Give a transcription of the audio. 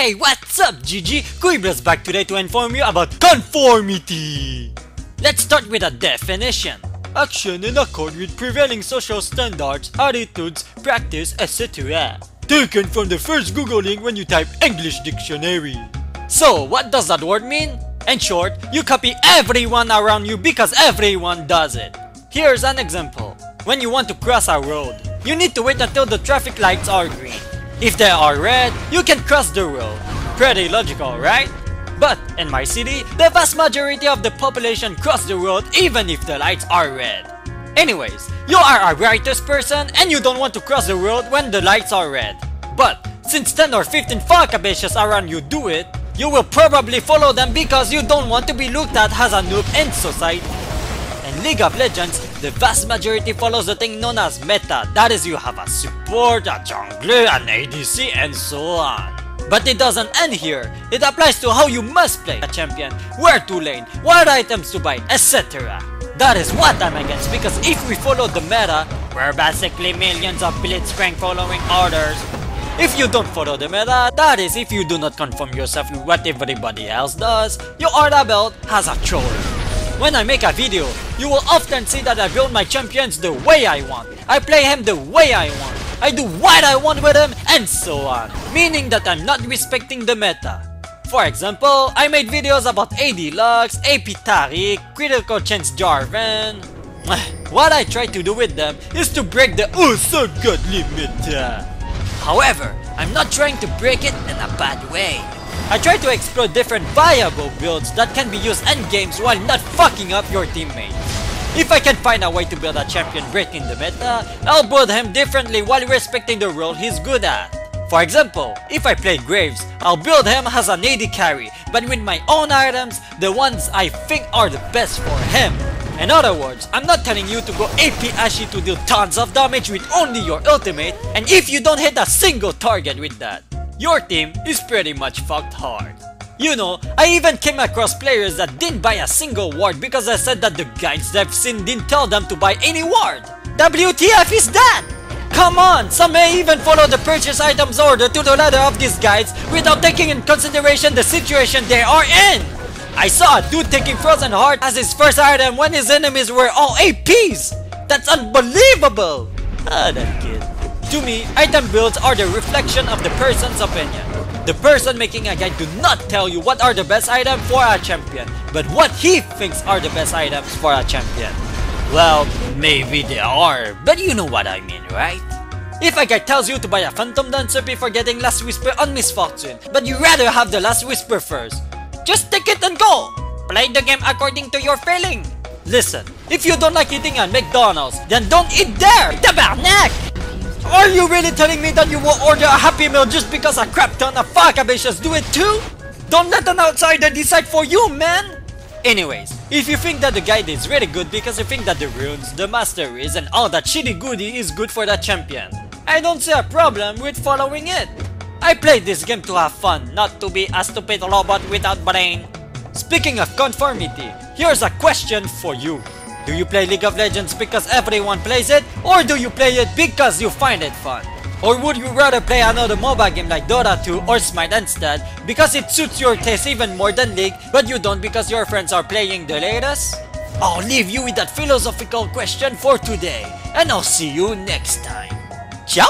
Hey, what's up, GG? CouilleBleu's back today to inform you about conformity. Let's start with a definition. Action in accord with prevailing social standards, attitudes, practice, etc. Taken from the first Google link when you type English dictionary. So, what does that word mean? In short, you copy everyone around you because everyone does it. Here's an example. When you want to cross a road, you need to wait until the traffic lights are green. If they are red, you can cross the road. Pretty logical, right? But in my city, the vast majority of the population cross the road even if the lights are red. Anyways, you are a righteous person and you don't want to cross the road when the lights are red. But since 10 or 15 fuckabashes around you do it, you will probably follow them because you don't want to be looked at as a noob in society. In League of Legends, the vast majority follows the thing known as meta. That is, you have a support, a jungler, an ADC, and so on. But it doesn't end here. It applies to how you must play a champion, where to lane, what items to buy, etc. That is what I'm against, because if we follow the meta, we're basically millions of blitzcrank following orders. If you don't follow the meta, that is, if you do not conform yourself with what everybody else does, you are labeled as a troller. When I make a video, you will often see that I build my champions the way I want. I play him the way I want. I do what I want with him, and so on. Meaning that I'm not respecting the meta. For example, I made videos about AD Lux, AP Tariq, Critical Chance Jarvan. What I try to do with them is to break the oh so good limit. However, I'm not trying to break it in a bad way. I try to explore different viable builds that can be used in games while not fucking up your teammates. If I can find a way to build a champion breaking the meta, I'll build him differently while respecting the role he's good at. For example, if I play Graves, I'll build him as an AD carry, but with my own items, the ones I think are the best for him. In other words, I'm not telling you to go AP Ashy to deal tons of damage with only your ultimate, and if you don't hit a single target with that, your team is pretty much fucked hard. You know, I even came across players that didn't buy a single ward because I said that the guides they've seen didn't tell them to buy any ward. WTF is that? Come on, some may even follow the purchase items order to the letter of these guides without taking in consideration the situation they are in. I saw a dude taking Frozen Heart as his first item when his enemies were all APs. That's unbelievable. That kid. To me, item builds are the reflection of the person's opinion. The person making a guide do not tell you what are the best items for a champion, but what he thinks are the best items for a champion. Well, maybe they are, but you know what I mean, right? If a guy tells you to buy a Phantom Dancer before getting Last Whisper on Miss Fortune, but you rather have the Last Whisper first, just take it and go! Play the game according to your feeling! Listen, if you don't like eating at McDonald's, then don't eat there! Tabarnak! Are you really telling me that you will order a Happy Meal just because a crap ton of fuckabashes do it too? Don't let an outsider decide for you, man! Anyways, if you think that the guide is really good because you think that the runes, the masteries, and all that shitty goodie is good for that champion, I don't see a problem with following it. I played this game to have fun, not to be a stupid robot without brain. Speaking of conformity, here's a question for you. Do you play League of Legends because everyone plays it, or do you play it because you find it fun? Or would you rather play another MOBA game like Dota 2 or Smite instead because it suits your taste even more than League, but you don't because your friends are playing the latest? I'll leave you with that philosophical question for today, and I'll see you next time. Ciao!